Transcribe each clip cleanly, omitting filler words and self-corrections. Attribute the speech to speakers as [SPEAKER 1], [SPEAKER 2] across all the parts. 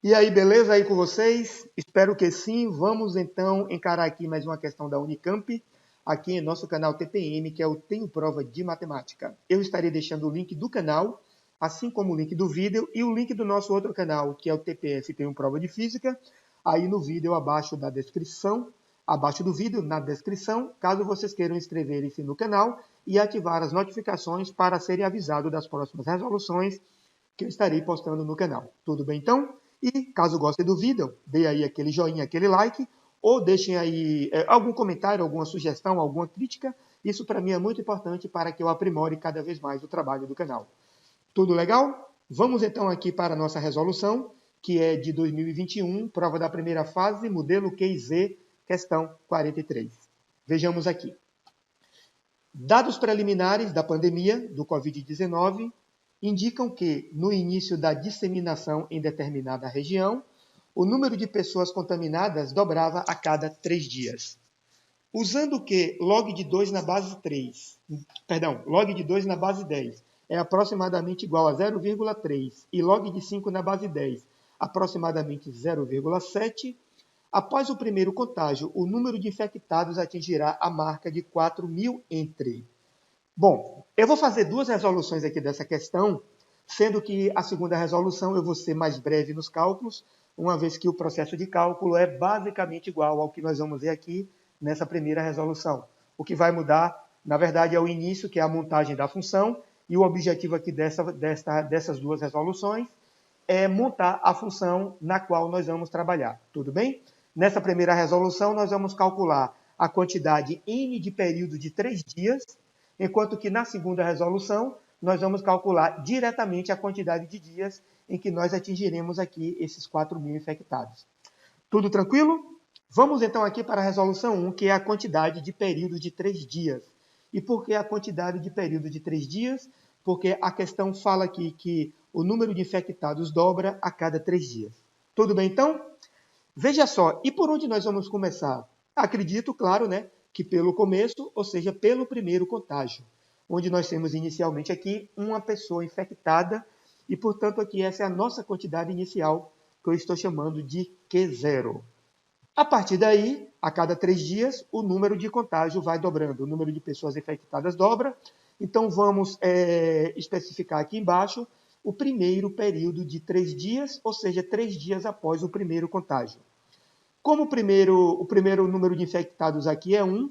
[SPEAKER 1] E aí, beleza aí com vocês? Espero que sim. Vamos então encarar aqui mais uma questão da Unicamp, aqui em nosso canal TPM, que é o Tenho Prova de Matemática. Eu estarei deixando o link do canal, assim como o link do vídeo e o link do nosso outro canal, que é o TPS Tenho Prova de Física, aí no vídeo abaixo da descrição, abaixo do vídeo, na descrição, caso vocês queiram inscreverem-se no canal e ativar as notificações para serem avisados das próximas resoluções que eu estarei postando no canal. Tudo bem então? E caso gostem do vídeo, dê aí aquele joinha, aquele like, ou deixem aí algum comentário, alguma sugestão, alguma crítica. Isso para mim é muito importante para que eu aprimore cada vez mais o trabalho do canal. Tudo legal? Vamos então aqui para a nossa resolução, que é de 2021, prova da primeira fase, modelo QZ, questão 43. Vejamos aqui. Dados preliminares da pandemia do Covid-19 indicam que, no início da disseminação em determinada região, o número de pessoas contaminadas dobrava a cada 3 dias. Usando que log de 2 na base 3, log de 2 na base 10 é aproximadamente igual a 0,3 e log de 5 na base 10 aproximadamente 0,7, após o primeiro contágio, o número de infectados atingirá a marca de 4.000 entre. Bom, eu vou fazer duas resoluções aqui dessa questão, sendo que a segunda resolução eu vou ser mais breve nos cálculos, uma vez que o processo de cálculo é basicamente igual ao que nós vamos ver aqui nessa primeira resolução. O que vai mudar, na verdade, é o início, que é a montagem da função, e o objetivo aqui dessas duas resoluções é montar a função na qual nós vamos trabalhar. Tudo bem? Nessa primeira resolução, nós vamos calcular a quantidade n de período de 3 dias, enquanto que na segunda resolução, nós vamos calcular diretamente a quantidade de dias em que nós atingiremos aqui esses 4.000 infectados. Tudo tranquilo? Vamos então aqui para a resolução 1, que é a quantidade de período de 3 dias. E por que a quantidade de período de 3 dias? Porque a questão fala aqui que o número de infectados dobra a cada 3 dias. Tudo bem então? Veja só, e por onde nós vamos começar? Acredito, claro, né, que pelo começo, ou seja, pelo primeiro contágio, onde nós temos inicialmente aqui uma pessoa infectada e, portanto, aqui essa é a nossa quantidade inicial, que eu estou chamando de Q0. A partir daí, a cada 3 dias, o número de contágio vai dobrando, o número de pessoas infectadas dobra. Então, vamos especificar aqui embaixo o primeiro período de 3 dias, ou seja, 3 dias após o primeiro contágio. Como o primeiro número de infectados aqui é 1,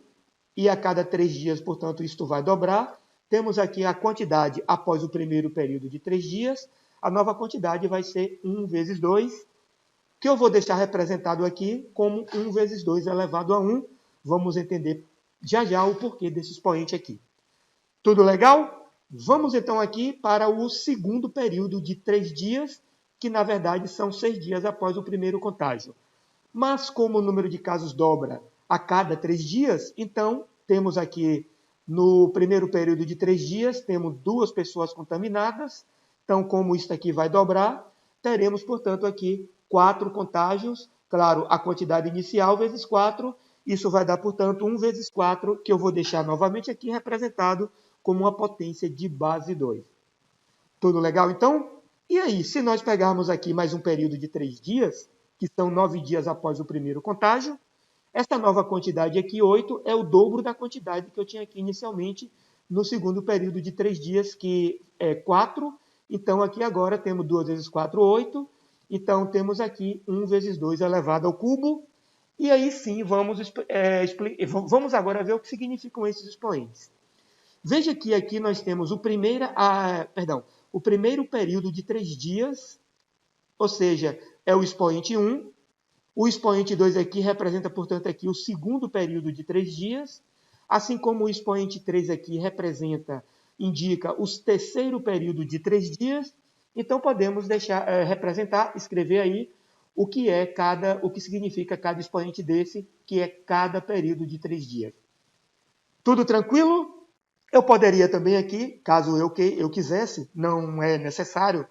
[SPEAKER 1] e a cada 3 dias, portanto, isto vai dobrar, temos aqui a quantidade após o primeiro período de 3 dias, a nova quantidade vai ser 1 vezes 2, que eu vou deixar representado aqui como 1 vezes 2 elevado a 1. Vamos entender já já o porquê desse expoente aqui. Tudo legal? Vamos então aqui para o segundo período de 3 dias, que na verdade são 6 dias após o primeiro contágio. Mas como o número de casos dobra a cada 3 dias, então temos aqui no primeiro período de 3 dias, temos 2 pessoas contaminadas. Então, como isso aqui vai dobrar, teremos, portanto, aqui 4 contágios. Claro, a quantidade inicial vezes 4, isso vai dar, portanto, 1 vezes 4, que eu vou deixar novamente aqui representado como uma potência de base 2. Tudo legal, então? E aí, se nós pegarmos aqui mais um período de 3 dias, que são 9 dias após o primeiro contágio, essa nova quantidade aqui, 8, é o dobro da quantidade que eu tinha aqui inicialmente no segundo período de 3 dias, que é 4. Então, aqui agora temos 2 vezes 4, 8. Então, temos aqui 1 vezes 2 elevado ao cubo. E aí sim, vamos agora ver o que significam esses expoentes. Veja que aqui nós temos o primeiro período de 3 dias, ou seja, é o expoente 1. O expoente 2 aqui representa, portanto, aqui o segundo período de 3 dias, assim como o expoente 3 aqui indica o terceiro período de 3 dias. Então, podemos escrever aí o que significa cada expoente desse, que é cada período de 3 dias. Tudo tranquilo? Eu poderia também aqui, caso eu quisesse, não é necessário,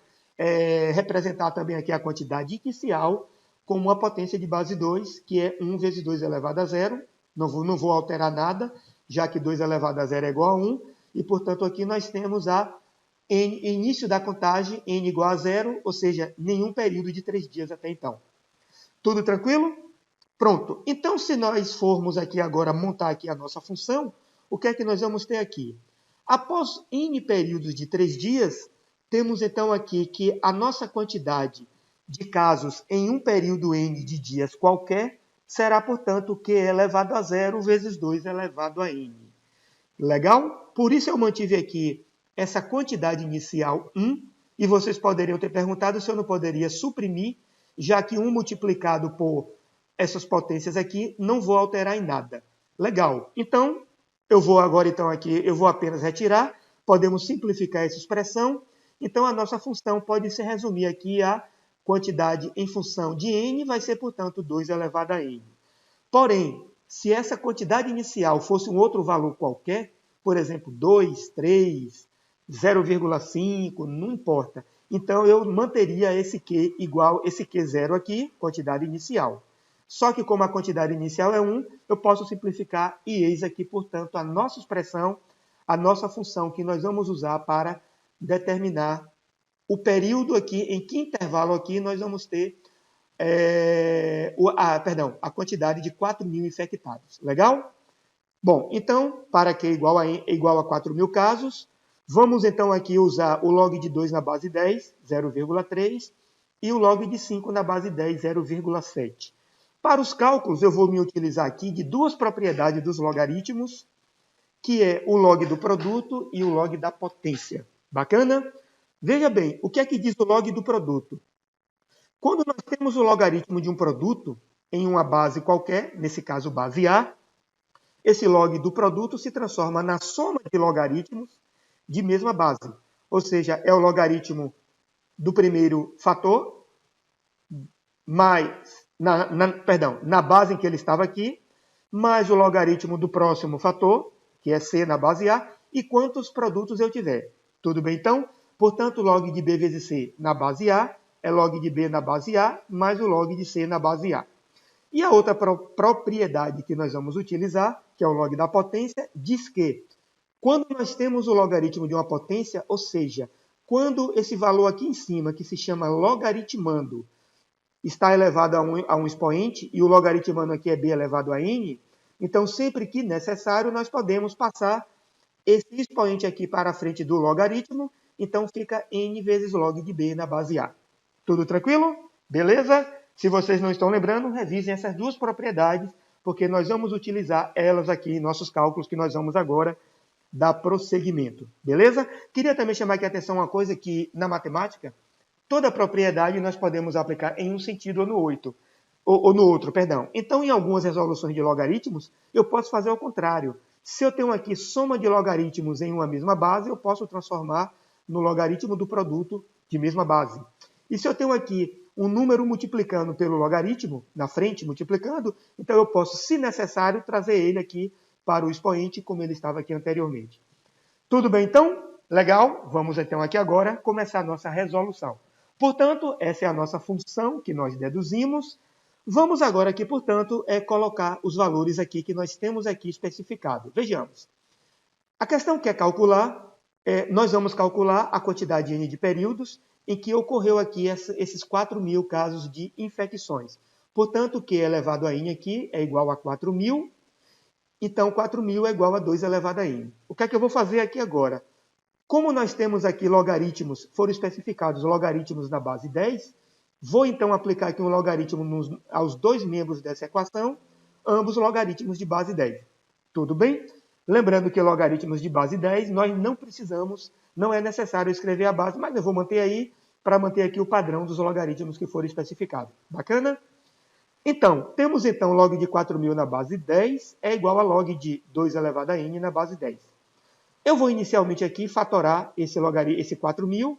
[SPEAKER 1] representar também aqui a quantidade inicial como uma potência de base 2, que é 1 vezes 2 elevado a 0. Não vou alterar nada, já que 2 elevado a 0 é igual a 1. E, portanto, aqui nós temos a início da contagem, n igual a 0, ou seja, nenhum período de 3 dias até então. Tudo tranquilo? Pronto. Então, se nós formos aqui agora montar aqui a nossa função, o que é que nós vamos ter aqui? Após n períodos de 3 dias, temos então aqui que a nossa quantidade de casos em um período n de dias qualquer será, portanto, q elevado a 0 vezes 2 elevado a n. Legal? Por isso eu mantive aqui essa quantidade inicial 1, e vocês poderiam ter perguntado se eu não poderia suprimir, já que 1 multiplicado por essas potências aqui não vou alterar em nada. Legal. Então, eu vou agora aqui, eu vou apenas retirar, podemos simplificar essa expressão. Então, a nossa função pode se resumir aqui a quantidade em função de n vai ser, portanto, 2 elevado a n. Porém, se essa quantidade inicial fosse um outro valor qualquer, por exemplo, 2, 3, 0,5, não importa. Então, eu manteria esse Q igual, esse Q0 aqui, quantidade inicial. Só que como a quantidade inicial é 1, eu posso simplificar e eis aqui, portanto, a nossa expressão, a nossa função que nós vamos usar para determinar o período aqui, em que intervalo aqui nós vamos ter a quantidade de 4.000 infectados. Legal? Bom, então, para Q igual a 4.000 casos, vamos então aqui usar o log de 2 na base 10, 0,3, e o log de 5 na base 10, 0,7. Para os cálculos, eu vou me utilizar aqui de duas propriedades dos logaritmos, que é o log do produto e o log da potência. Bacana? Veja bem, o que é que diz o log do produto? Quando nós temos o logaritmo de um produto em uma base qualquer, nesse caso base A, esse log do produto se transforma na soma de logaritmos de mesma base. Ou seja, é o logaritmo do primeiro fator, mais, na base em que ele estava aqui, mais o logaritmo do próximo fator, que é C na base A, e quantos produtos eu tiver. Tudo bem, então? Portanto, log de B vezes C na base A é log de B na base A, mais o log de C na base A. E a outra propriedade que nós vamos utilizar, que é o log da potência, diz que quando nós temos o logaritmo de uma potência, ou seja, quando esse valor aqui em cima, que se chama logaritmando, está elevado a um expoente, e o logaritmando aqui é b elevado a n, então sempre que necessário nós podemos passar esse expoente aqui para a frente do logaritmo, então fica n vezes log de b na base A. Tudo tranquilo? Beleza? Se vocês não estão lembrando, revisem essas duas propriedades, porque nós vamos utilizar elas aqui em nossos cálculos, que nós vamos agora dar prosseguimento. Beleza? Queria também chamar aqui a atenção uma coisa que, na matemática, toda propriedade nós podemos aplicar em um sentido ou no outro. Então, em algumas resoluções de logaritmos, eu posso fazer o contrário. Se eu tenho aqui soma de logaritmos em uma mesma base, eu posso transformar no logaritmo do produto de mesma base. E se eu tenho aqui um número multiplicando pelo logaritmo, na frente multiplicando, então eu posso, se necessário, trazer ele aqui para o expoente, como ele estava aqui anteriormente. Tudo bem, então? Legal? Vamos, então, aqui agora começar a nossa resolução. Portanto, essa é a nossa função que nós deduzimos. Vamos agora aqui, portanto, colocar os valores aqui que nós temos aqui especificado. Vejamos. A questão que é calcular, nós vamos calcular a quantidade n de períodos em que ocorreu aqui esses 4.000 casos de infecções. Portanto, Q elevado a n aqui é igual a 4.000. Então, 4.000 é igual a 2 elevado a n. O que é que eu vou fazer aqui agora? Como nós temos aqui logaritmos, foram especificados logaritmos na base 10, vou então aplicar aqui um logaritmo aos dois membros dessa equação, ambos logaritmos de base 10. Tudo bem? Lembrando que logaritmos de base 10, nós não precisamos, não é necessário escrever a base, mas eu vou manter aí para manter aqui o padrão dos logaritmos que foram especificados. Bacana? Então, temos então log de 4.000 na base 10 é igual a log de 2 elevado a n na base 10. Eu vou inicialmente aqui fatorar esse 4.000.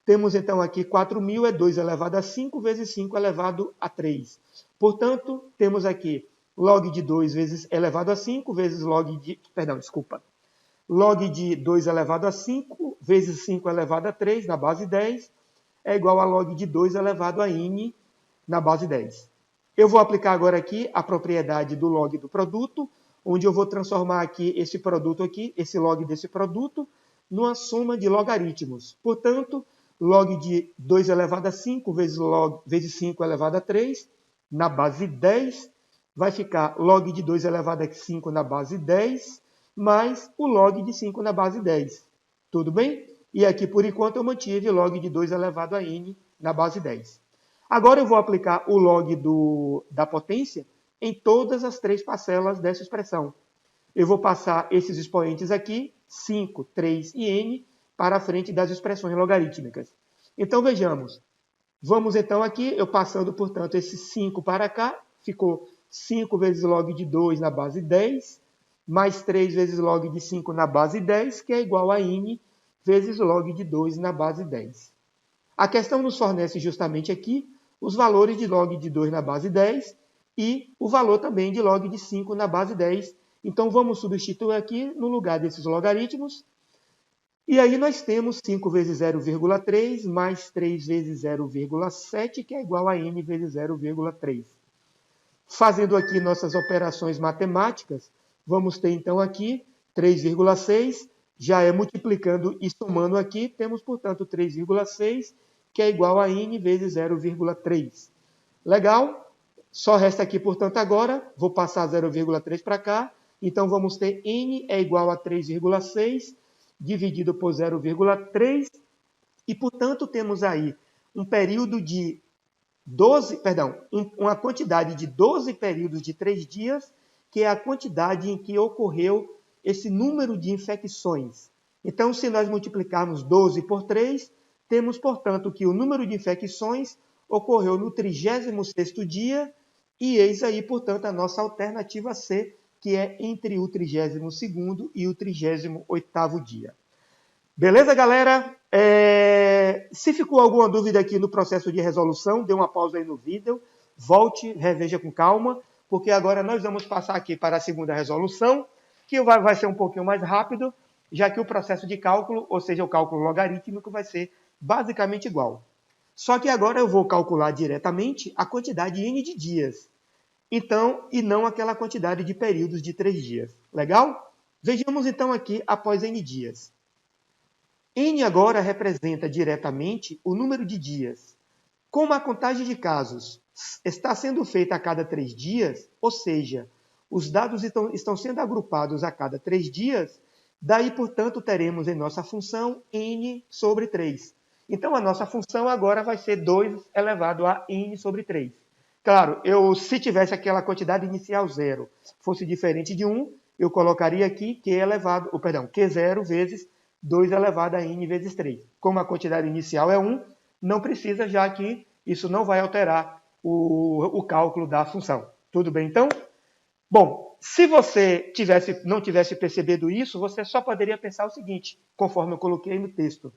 [SPEAKER 1] Temos então aqui 4.000 é 2 elevado a 5 vezes 5 elevado a 3. Portanto, temos aqui log de 2 vezes elevado a 5 vezes log de 2 elevado a 5 vezes 5 elevado a 3 na base 10 é igual a log de 2 elevado a n na base 10. Eu vou aplicar agora aqui a propriedade do log do produto, onde eu vou transformar aqui esse produto aqui, esse log desse produto, numa soma de logaritmos. Portanto, log de 2 elevado a 5 vezes 5 elevado a 3, na base 10, vai ficar log de 2 elevado a 5 na base 10, mais o log de 5 na base 10. Tudo bem? E aqui, por enquanto, eu mantive log de 2 elevado a n na base 10. Agora eu vou aplicar o log da potência em todas as três parcelas dessa expressão. Eu vou passar esses expoentes aqui, 5, 3 e n, para a frente das expressões logarítmicas. Então, vejamos. Vamos, então, aqui, eu passando, portanto, esse 5 para cá, ficou 5 vezes log de 2 na base 10, mais 3 vezes log de 5 na base 10, que é igual a n vezes log de 2 na base 10. A questão nos fornece justamente aqui os valores de log de 2 na base 10 e o valor também de log de 5 na base 10. Então, vamos substituir aqui no lugar desses logaritmos. E aí nós temos 5 vezes 0,3 mais 3 vezes 0,7, que é igual a n vezes 0,3. Fazendo aqui nossas operações matemáticas, vamos ter então aqui 3,6, já é multiplicando e somando aqui, temos, portanto, 3,6, que é igual a n vezes 0,3. Legal? Só resta aqui, portanto, agora, vou passar 0,3 para cá, então vamos ter n é igual a 3,6 dividido por 0,3, e, portanto, temos aí um período de 12, uma quantidade de 12 períodos de 3 dias, que é a quantidade em que ocorreu esse número de infecções. Então, se nós multiplicarmos 12 por 3, temos, portanto, que o número de infecções ocorreu no 36º dia, e eis aí, portanto, a nossa alternativa C, que é entre o 32º e o 38º dia. Beleza, galera? Se ficou alguma dúvida aqui no processo de resolução, dê uma pausa aí no vídeo, volte, reveja com calma, porque agora nós vamos passar aqui para a segunda resolução, que vai ser um pouquinho mais rápido, já que o processo de cálculo, ou seja, o cálculo logarítmico, vai ser basicamente igual. Só que agora eu vou calcular diretamente a quantidade n de dias. Então, e não aquela quantidade de períodos de 3 dias. Legal? Vejamos então aqui após n dias. N agora representa diretamente o número de dias. Como a contagem de casos está sendo feita a cada 3 dias, ou seja, os dados estão sendo agrupados a cada 3 dias, daí, portanto, teremos em nossa função n sobre 3. Então, a nossa função agora vai ser 2 elevado a n sobre 3. Claro, se tivesse aquela quantidade inicial 0, fosse diferente de 1, eu colocaria aqui Q0 vezes 2 elevado a n vezes 3. Como a quantidade inicial é 1, não precisa, já que isso não vai alterar o cálculo da função. Tudo bem, então? Bom, se você não tivesse percebido isso, você só poderia pensar o seguinte, conforme eu coloquei no texto.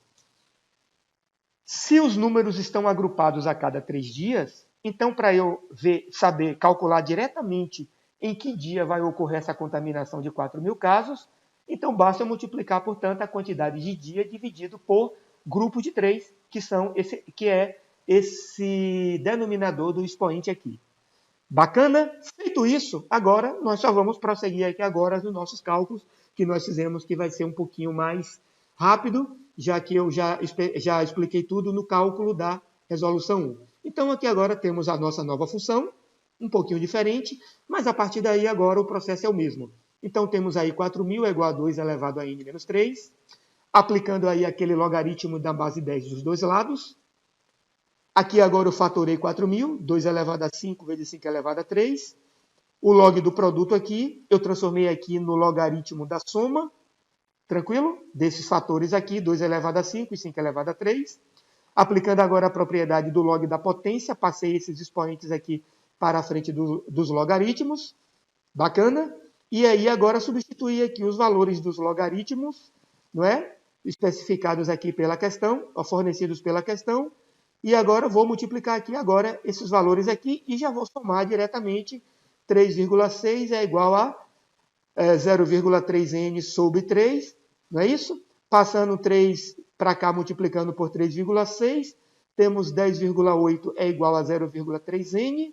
[SPEAKER 1] Se os números estão agrupados a cada 3 dias, então, para eu saber calcular diretamente em que dia vai ocorrer essa contaminação de 4.000 casos, então basta eu multiplicar, portanto, a quantidade de dia dividido por grupo de 3, que é esse denominador do expoente aqui. Bacana? Feito isso, agora nós só vamos prosseguir aqui agora nos nossos cálculos, que nós fizemos, que vai ser um pouquinho mais rápido, já que eu já expliquei tudo no cálculo da resolução 1. Então, aqui agora temos a nossa nova função, um pouquinho diferente, mas a partir daí agora o processo é o mesmo. Então, temos aí 4.000 é igual a 2 elevado a n menos 3, aplicando aí aquele logaritmo da base 10 dos dois lados. Aqui agora eu fatorei 4.000, 2 elevado a 5 vezes 5 elevado a 3. O log do produto aqui, eu transformei aqui no logaritmo da soma, tranquilo? Desses fatores aqui, 2 elevado a 5 e 5 elevado a 3. Aplicando agora a propriedade do log da potência, passei esses expoentes aqui para a frente dos logaritmos. Bacana? E aí agora substituir aqui os valores dos logaritmos, não é? Especificados aqui pela questão, fornecidos pela questão. E agora vou multiplicar aqui agora esses valores aqui e já vou somar diretamente. 3,6 é igual a 0,3n sobre 3, não é isso? Passando 3 para cá, multiplicando por 3,6, temos 10,8 é igual a 0,3n.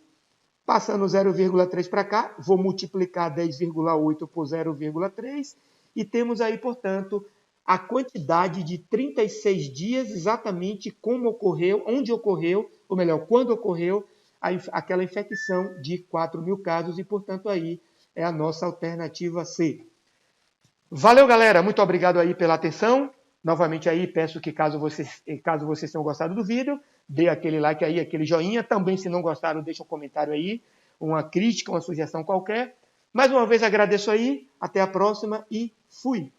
[SPEAKER 1] Passando 0,3 para cá, vou multiplicar 10,8 por 0,3 e temos aí, portanto, a quantidade de 36 dias, exatamente como ocorreu, onde ocorreu, ou melhor, quando ocorreu aquela infecção de 4.000 casos e, portanto, aí é a nossa alternativa C. Valeu, galera. Muito obrigado aí pela atenção. Novamente aí, peço que caso vocês tenham gostado do vídeo, dê aquele like aí, aquele joinha. Também, se não gostaram, deixa um comentário aí, uma crítica, uma sugestão qualquer. Mais uma vez agradeço aí. Até a próxima e fui!